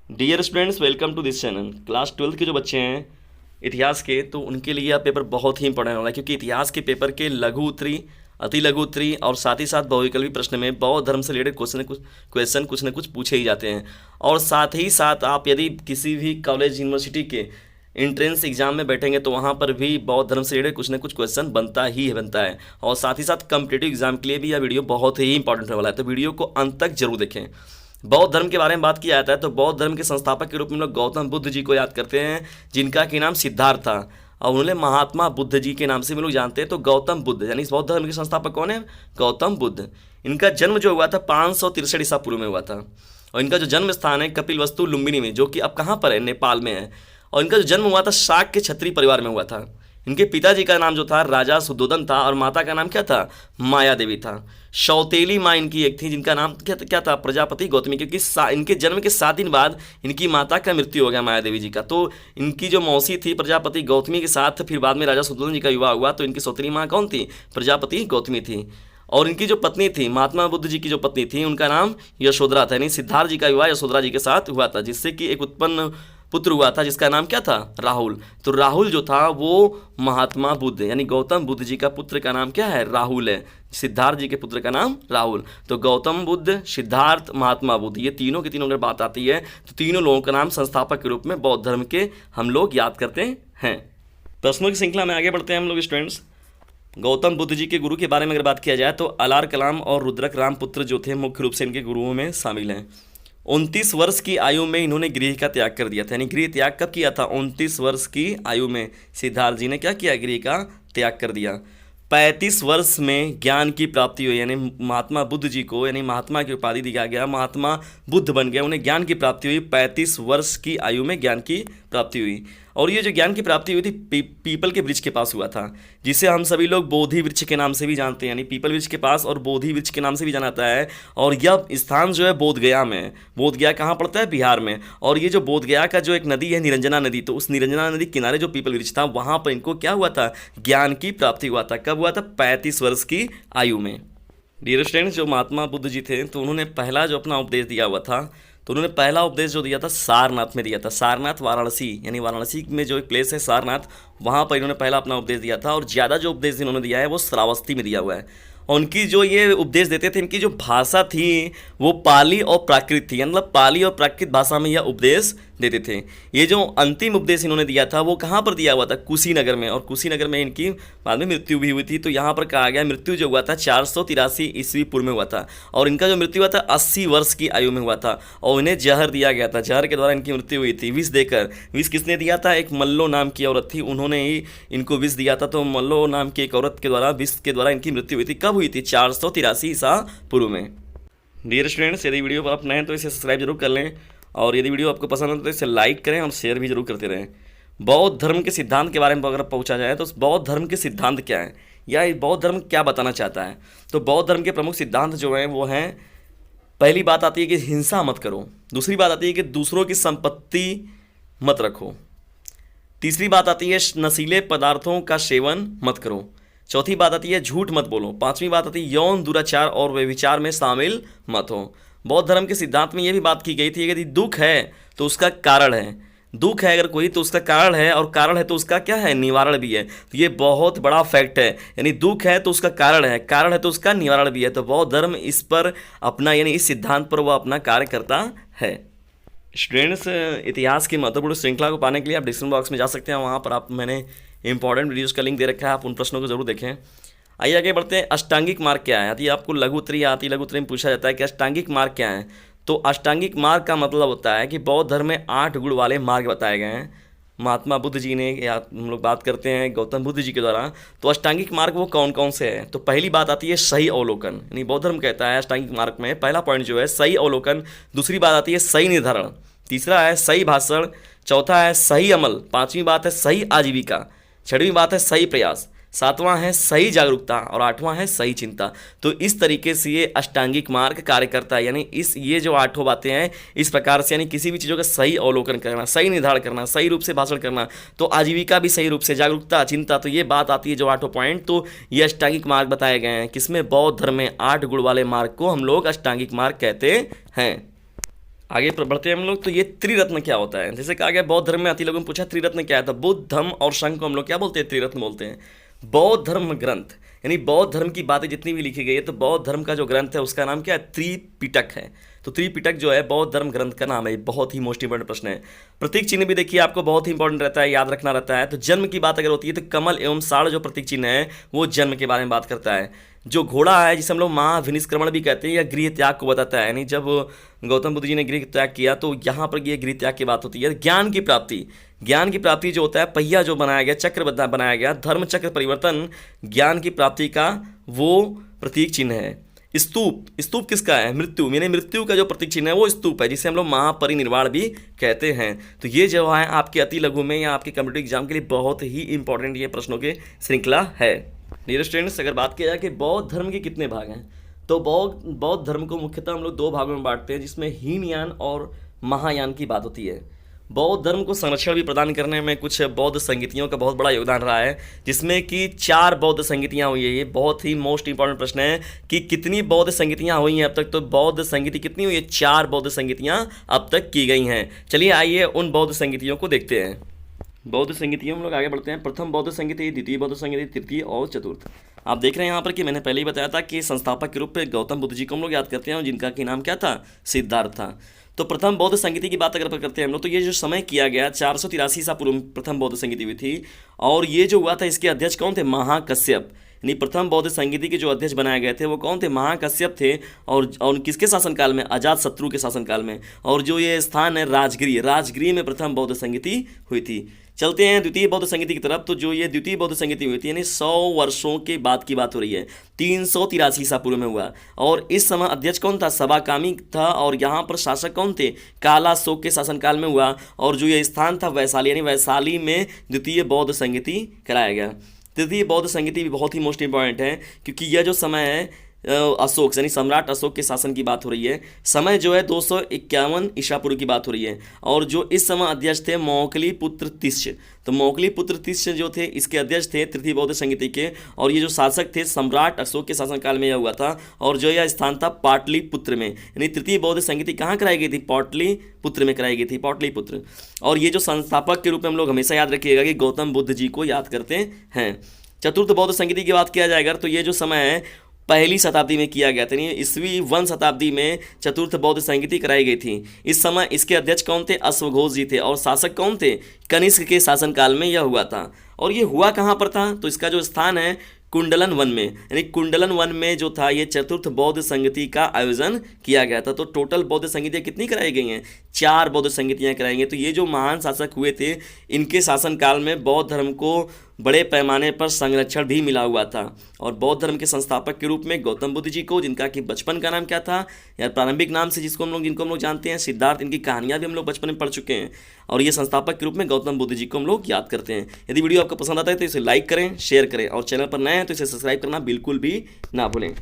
Dear students, welcome to this channel. Class 12 के जो बच्चे हैं इतिहास के, तो उनके लिए यह पेपर बहुत ही इंपॉर्टेंट वाला है, क्योंकि इतिहास के पेपर के लघु उत्तरी, अति लघु उत्तरी और साथ ही साथ बहुविकल्पी प्रश्न में बौद्ध धर्म से रिलेटेड क्वेश्चन कुछ न कुछ पूछे ही जाते हैं। और साथ ही साथ आप यदि किसी भी कॉलेज यूनिवर्सिटी के इंट्रेंस एग्जाम में बैठेंगे तो वहाँ पर भी बौद्ध धर्म से रिलेटेड कुछ न कुछ क्वेश्चन बनता है। और साथ ही साथ कम्पिटेटिव एग्जाम के लिए भी यह वीडियो बहुत ही इंपॉर्टेंट होने वाला है, तो वीडियो को अंत तक जरूर देखें। बौद्ध धर्म के बारे में बात किया जाता है तो बौद्ध धर्म के संस्थापक के रूप में हम लोग गौतम बुद्ध जी को याद करते हैं, जिनका कि नाम सिद्धार्थ था और उन्हें महात्मा बुद्ध जी के नाम से हम लोग जानते हैं। तो गौतम बुद्ध यानी इस बौद्ध धर्म के संस्थापक कौन है? गौतम बुद्ध। इनका जन्म जो हुआ था 563 ईसा पूर्व में हुआ था और इनका जो जन्म स्थान है कपिलवस्तु लुम्बिनी में, जो कि अब कहाँ पर है? नेपाल में है। और इनका जो जन्म हुआ था शाक के क्षत्रिय परिवार में हुआ था। इनके पिताजी का नाम जो था राजा सुद्धोधन था और माता का नाम क्या था? माया देवी था। सौतेली माँ इनकी एक थी जिनका नाम क्या था? प्रजापति गौतमी, क्योंकि इनके जन्म के 7 दिन बाद इनकी माता का मृत्यु हो गया माया देवी जी का। तो इनकी जो मौसी थी प्रजापति गौतमी के साथ फिर बाद में राजा सुद्धोधन जी का विवाह हुआ, तो इनकी सौतेली माँ कौन थी? प्रजापति गौतमी थी। और इनकी जो पत्नी थी, महात्मा बुद्ध जी की जो पत्नी थी, उनका नाम यशोधरा था। यानी सिद्धार्थ जी का विवाह यशोधरा जी के साथ हुआ था, जिससे कि एक उत्पन्न पुत्र हुआ था जिसका नाम क्या था? राहुल। तो राहुल जो था वो महात्मा बुद्ध यानी गौतम बुद्ध जी का पुत्र का नाम क्या है? राहुल है। सिद्धार्थ जी के पुत्र का नाम राहुल। तो गौतम बुद्ध, सिद्धार्थ, महात्मा बुद्ध, ये तीनों के तीनों अगर बात आती है तो तीनों लोगों का नाम संस्थापक के रूप में बौद्ध धर्म के हम लोग याद करते हैं। प्रश्नों की श्रृंखला में आगे बढ़ते हैं हम लोग स्टूडेंट्स। गौतम बुद्ध जी के गुरु के बारे में अगर बात किया जाए तो अलार कलाम और रुद्रक राम पुत्र जो थे मुख्य रूप से इनके गुरुओं में शामिल हैं। 29 वर्ष की आयु में इन्होंने गृह का त्याग कर दिया था। यानी गृह त्याग कब किया था? 29 वर्ष की आयु में सिद्धार्थ जी ने क्या किया? गृह का त्याग कर दिया। 35 वर्ष में ज्ञान की प्राप्ति हुई, यानी महात्मा बुद्ध जी को यानी महात्मा की उपाधि दिया गया, महात्मा बुद्ध बन गया, उन्हें ज्ञान की प्राप्ति हुई। 35 वर्ष की आयु में ज्ञान की प्राप्ति हुई। और ये जो ज्ञान की प्राप्ति हुई थी पीपल के वृक्ष के पास हुआ था, जिसे हम सभी लोग बोधि वृक्ष के नाम से भी जानते हैं। यानी पीपल वृक्ष के पास और बोधि वृक्ष के नाम से भी जाना जाता है। और यह स्थान जो है बोधगया में है। बोधगया कहाँ पड़ता है? बिहार में। और ये जो बोधगया का जो एक नदी है निरंजना नदी, तो उस निरंजना नदी किनारे जो पीपल वृक्ष था वहाँ पर इनको क्या हुआ था? ज्ञान की प्राप्ति हुआ था। कब हुआ था? 35 वर्ष की आयु में। डियर स्टूडेंट्स, जो महात्मा बुद्ध जी थे तो उन्होंने पहला जो अपना उपदेश दिया हुआ था, तो उन्होंने पहला उपदेश जो दिया था सारनाथ में दिया था। सारनाथ वाराणसी, यानी वाराणसी में जो एक प्लेस है सारनाथ, वहाँ पर इन्होंने पहला अपना उपदेश दिया था। और ज़्यादा जो उपदेश इन्होंने दिया है वो श्रावस्ती में दिया हुआ है। और उनकी जो ये उपदेश देते थे, इनकी जो भाषा थी वो पाली और प्राकृत थी, मतलब पाली और प्राकृत भाषा में यह उपदेश देते थे। ये जो अंतिम उपदेश इन्होंने दिया था वो कहाँ पर दिया हुआ था? कुशीनगर में। और कुशीनगर में इनकी बाद में मृत्यु भी हुई थी। तो यहाँ पर कहा गया मृत्यु जो हुआ था 483 ईस्वी पूर्व में हुआ था। और इनका जो मृत्यु हुआ था 80 वर्ष की आयु में हुआ था। और इन्हें जहर दिया गया था, जहर के द्वारा इनकी मृत्यु हुई थी विष देकर। विष किसने दिया था? एक मल्लो नाम की औरत थी, उन्होंने ही इनको विष दिया था। तो मल्लो नाम की एक औरत के द्वारा विष के द्वारा इनकी मृत्यु हुई थी। कब हुई थी? 483 ईसा पूर्व में। डियर स्टूडेंट्स, यदि वीडियो पर आप नए हैं तो इसे सब्सक्राइब जरूर कर लें, और यदि वीडियो आपको पसंद है तो इसे लाइक करें और शेयर भी जरूर करते रहें। बौद्ध धर्म के सिद्धांत के बारे में अगर पूछा जाए तो बौद्ध धर्म के सिद्धांत क्या है या बौद्ध धर्म क्या बताना चाहता है, तो बौद्ध धर्म के प्रमुख सिद्धांत जो हैं वो हैं, पहली बात आती है कि हिंसा मत करो। दूसरी बात आती है कि दूसरों की संपत्ति मत रखो। तीसरी बात आती है नशीले पदार्थों का सेवन मत करो। चौथी बात आती है झूठ मत बोलो। पांचवी बात आती है यौन दुराचार और व्यभिचार में शामिल मत हो। बौद्ध धर्म के सिद्धांत में यह भी बात की गई थी कि यदि दुख है तो उसका कारण है, दुख है अगर कोई तो उसका कारण है, और कारण है तो उसका क्या है? निवारण भी है। तो ये बहुत बड़ा फैक्ट है, यानी दुख है तो उसका कारण है, कारण है तो उसका निवारण भी है। तो बौद्ध धर्म इस पर अपना यानी इस सिद्धांत पर वह अपना कार्य करता है। स्टूडेंट्स, इतिहास की महत्वपूर्ण श्रृंखला को पाने के लिए आप डिस्क्रिप्शन बॉक्स में जा सकते हैं, वहाँ पर आप मैंने इंपॉर्टेंट वीडियोज़ का लिंक दे रखा है, आप उन प्रश्नों को जरूर देखें। आइए आगे बढ़ते हैं। अष्टांगिक मार्ग क्या है? यदि आपको लघु उत्तरी या अति लघु उत्तरी में पूछा जाता है कि अष्टांगिक मार्ग क्या है, तो अष्टांगिक मार्ग का मतलब होता है कि बौद्ध धर्म में 8 गुण वाले मार्ग बताए गए हैं महात्मा बुद्ध जी ने, या हम लोग बात करते हैं गौतम बुद्ध जी के द्वारा। तो अष्टांगिक मार्ग वो कौन कौन से हैं? तो पहली बात आती है सही अवलोकन, यानी बौद्ध धर्म कहता है अष्टांगिक मार्ग में पहला पॉइंट जो है सही अवलोकन। दूसरी बात आती है सही निर्धारण। तीसरा है सही भाषण। चौथा है सही अमल। पांचवी बात है सही आजीविका। छठवीं बात है सही प्रयास। सातवां है सही जागरूकता और आठवां है सही चिंता। तो इस तरीके से ये अष्टांगिक मार्ग कार्य करता है, यानी ये जो 8 बातें हैं इस प्रकार से, यानी किसी भी चीज़ों का सही अवलोकन करना, सही निर्धारण करना, सही रूप से भाषण करना, तो आजीविका भी सही रूप से, जागरूकता, चिंता, तो ये बात आती है जो 8 पॉइंट। तो ये अष्टांगिक मार्ग बताए गए हैं किसमें? बौद्ध धर्म में 8 गुण वाले मार्ग को हम लोग अष्टांगिक मार्ग कहते हैं। आगे बढ़ते हैं हम लोग। तो ये त्रिरत्न क्या होता है? जैसे कहा गया बौद्ध धर्म में अति लोगों ने पूछा त्रिरत्न क्या है, तो बुद्ध, धम्म और संघ को हम लोग क्या बोलते हैं? त्रिरत्न बोलते हैं। बौद्ध धर्म ग्रंथ यानी बौद्ध धर्म की बातें जितनी भी लिखी गई है, तो बौद्ध धर्म का जो ग्रंथ है उसका नाम क्या है? त्रिपिटक है। तो त्रिपिटक जो है बौद्ध धर्म ग्रंथ का नाम है। बहुत ही मोस्ट इंपॉर्टेंट प्रश्न है। प्रतीक चिन्ह भी देखिए आपको बहुत ही इंपॉर्टेंट रहता है, याद रखना रहता है। तो जन्म की बात अगर होती है तो कमल एवं साड़ जो प्रतीक चिन्ह है वो जन्म के बारे में बात करता है। जो घोड़ा है जिसे हम लोग महाविनिष्क्रमण भी कहते हैं, या गृह त्याग को बताता है। यानी जब गौतम बुद्ध जी ने गृह त्याग किया तो यहाँ पर ये गृह त्याग की बात होती है। ज्ञान की प्राप्ति, ज्ञान की प्राप्ति जो होता है, पहिया जो बनाया गया, चक्र बनाया गया, धर्म चक्र परिवर्तन ज्ञान की प्राप्ति का वो प्रतीक चिन्ह है। स्तूप, स्तूप किसका है? मृत्यु, यानी मृत्यु का जो प्रतीक चिन्ह है वो स्तूप है, जिसे हम लोग महापरिनिर्वाण भी कहते हैं। तो ये जो है आपके अति लघु में या आपके कम्पिटिटिव एग्जाम के लिए बहुत ही इंपॉर्टेंट ये प्रश्नों की श्रृंखला है। डियर स्टूडेंट्स, अगर बात किया जाए कि बौद्ध धर्म के कितने भाग हैं, तो बौद्ध धर्म को मुख्यतः हम लोग दो भागों में बांटते हैं, जिसमें हीनयान और महायान की बात होती है। बौद्ध धर्म को संरक्षण भी प्रदान करने में कुछ बौद्ध संगीतियों का बहुत बड़ा योगदान रहा है, जिसमें कि 4 बौद्ध संगीतियाँ हुई है। ये बहुत ही मोस्ट इंपॉर्टेंट प्रश्न है कि कितनी बौद्ध संगीतियाँ हुई हैं अब तक। तो बौद्ध संगीति कितनी हुई है? 4 बौद्ध संगीतियाँ अब तक की गई हैं। चलिए आइए उन बौद्ध संगीतियों को देखते हैं। बौद्ध संगीतियों हम लोग आगे बढ़ते हैं। प्रथम बौद्ध संगीति, द्वितीय बौद्ध संगीति, तृतीय और चतुर्थ। आप देख रहे हैं यहाँ पर कि मैंने पहले ही बताया था कि संस्थापक के रूप में गौतम बुद्ध जी को हम लोग याद करते हैं, जिनका कि नाम क्या था? सिद्धार्थ था। तो प्रथम बौद्ध संगीति की बात अगर करते हैं हम लोग, तो ये जो समय किया गया 483 ईसा पूर्व में प्रथम बौद्ध संगीति हुई थी। और ये जो हुआ था इसके अध्यक्ष कौन थे? महाकश्यप। यानी प्रथम बौद्ध संगीति के जो अध्यक्ष बनाए गए थे वो कौन थे? महाकश्यप थे। और किसके शासनकाल में? अजातशत्रु के शासनकाल में। और जो ये स्थान है राजगृह में प्रथम बौद्ध संगीति हुई थी। चलते हैं द्वितीय बौद्ध संगीति की तरफ। तो जो ये द्वितीय बौद्ध संगीति हुई थी, यानी 100 वर्षों के बाद की बात हो रही है, 383 ईसा पूर्व में हुआ। और इस समय अध्यक्ष कौन था? सबाकामी था। और यहाँ पर शासक कौन थे? कालाशोक के शासनकाल में हुआ। और जो ये स्थान था वैशाली, यानी वैशाली में द्वितीय बौद्ध संगीति कराया गया। तृतीय बौद्ध संगीति भी बहुत ही मोस्ट इंपॉर्टेंट है, क्योंकि यह जो समय है अशोक यानी सम्राट अशोक के शासन की बात हो रही है। समय जो है 251 ईसा पूर्व की बात हो रही है। और जो इस समय अध्यक्ष थे मौखली पुत्र तिष्य। तो मौखली पुत्र तिष्य जो थे इसके अध्यक्ष थे तृतीय बौद्ध संगीति के। और ये जो शासक थे सम्राट अशोक के शासनकाल में यह हुआ था। और जो यह स्थान था पाटलिपुत्र में। यानी तृतीय बौद्ध संगीति कहाँ कराई गई थी? पाटलिपुत्र में कराई गई थी, पाटलिपुत्र। और ये जो संस्थापक के रूप में हम लोग हमेशा याद रखिएगा कि गौतम बुद्ध जी को याद करते हैं। चतुर्थ बौद्ध संगीति की बात किया जाएगा तो ये जो समय है पहली शताब्दी में किया गया था, यानी ईस्वी 1 शताब्दी में चतुर्थ बौद्ध संगीति कराई गई थी। इस समय इसके अध्यक्ष कौन थे? अश्वघोष जी थे। और शासक कौन थे? कनिष्क के शासनकाल में यह हुआ था। और ये हुआ कहाँ पर था? तो इसका जो स्थान है कुंडलन वन में, यानी कुंडलन वन में जो था ये चतुर्थ बौद्ध संगीति का आयोजन किया गया था। तो टोटल बौद्ध संगीतियाँ कितनी कराई गई हैं? 4 बौद्ध संगीतियाँ कराई गई। तो ये जो महान शासक हुए थे इनके शासनकाल में बौद्ध धर्म को बड़े पैमाने पर संरक्षण भी मिला हुआ था। और बौद्ध धर्म के संस्थापक के रूप में गौतम बुद्ध जी को, जिनका कि बचपन का नाम क्या था या प्रारंभिक नाम से जिनको हम लोग जानते हैं सिद्धार्थ, इनकी कहानियाँ भी हम लोग बचपन में पढ़ चुके हैं। और ये संस्थापक के रूप में गौतम बुद्ध जी को हम लोग याद करते हैं। यदि वीडियो आपको पसंद आता है तो इसे लाइक करें, शेयर करें, और चैनल पर नए हैं तो इसे सब्सक्राइब करना बिल्कुल भी ना भूलें।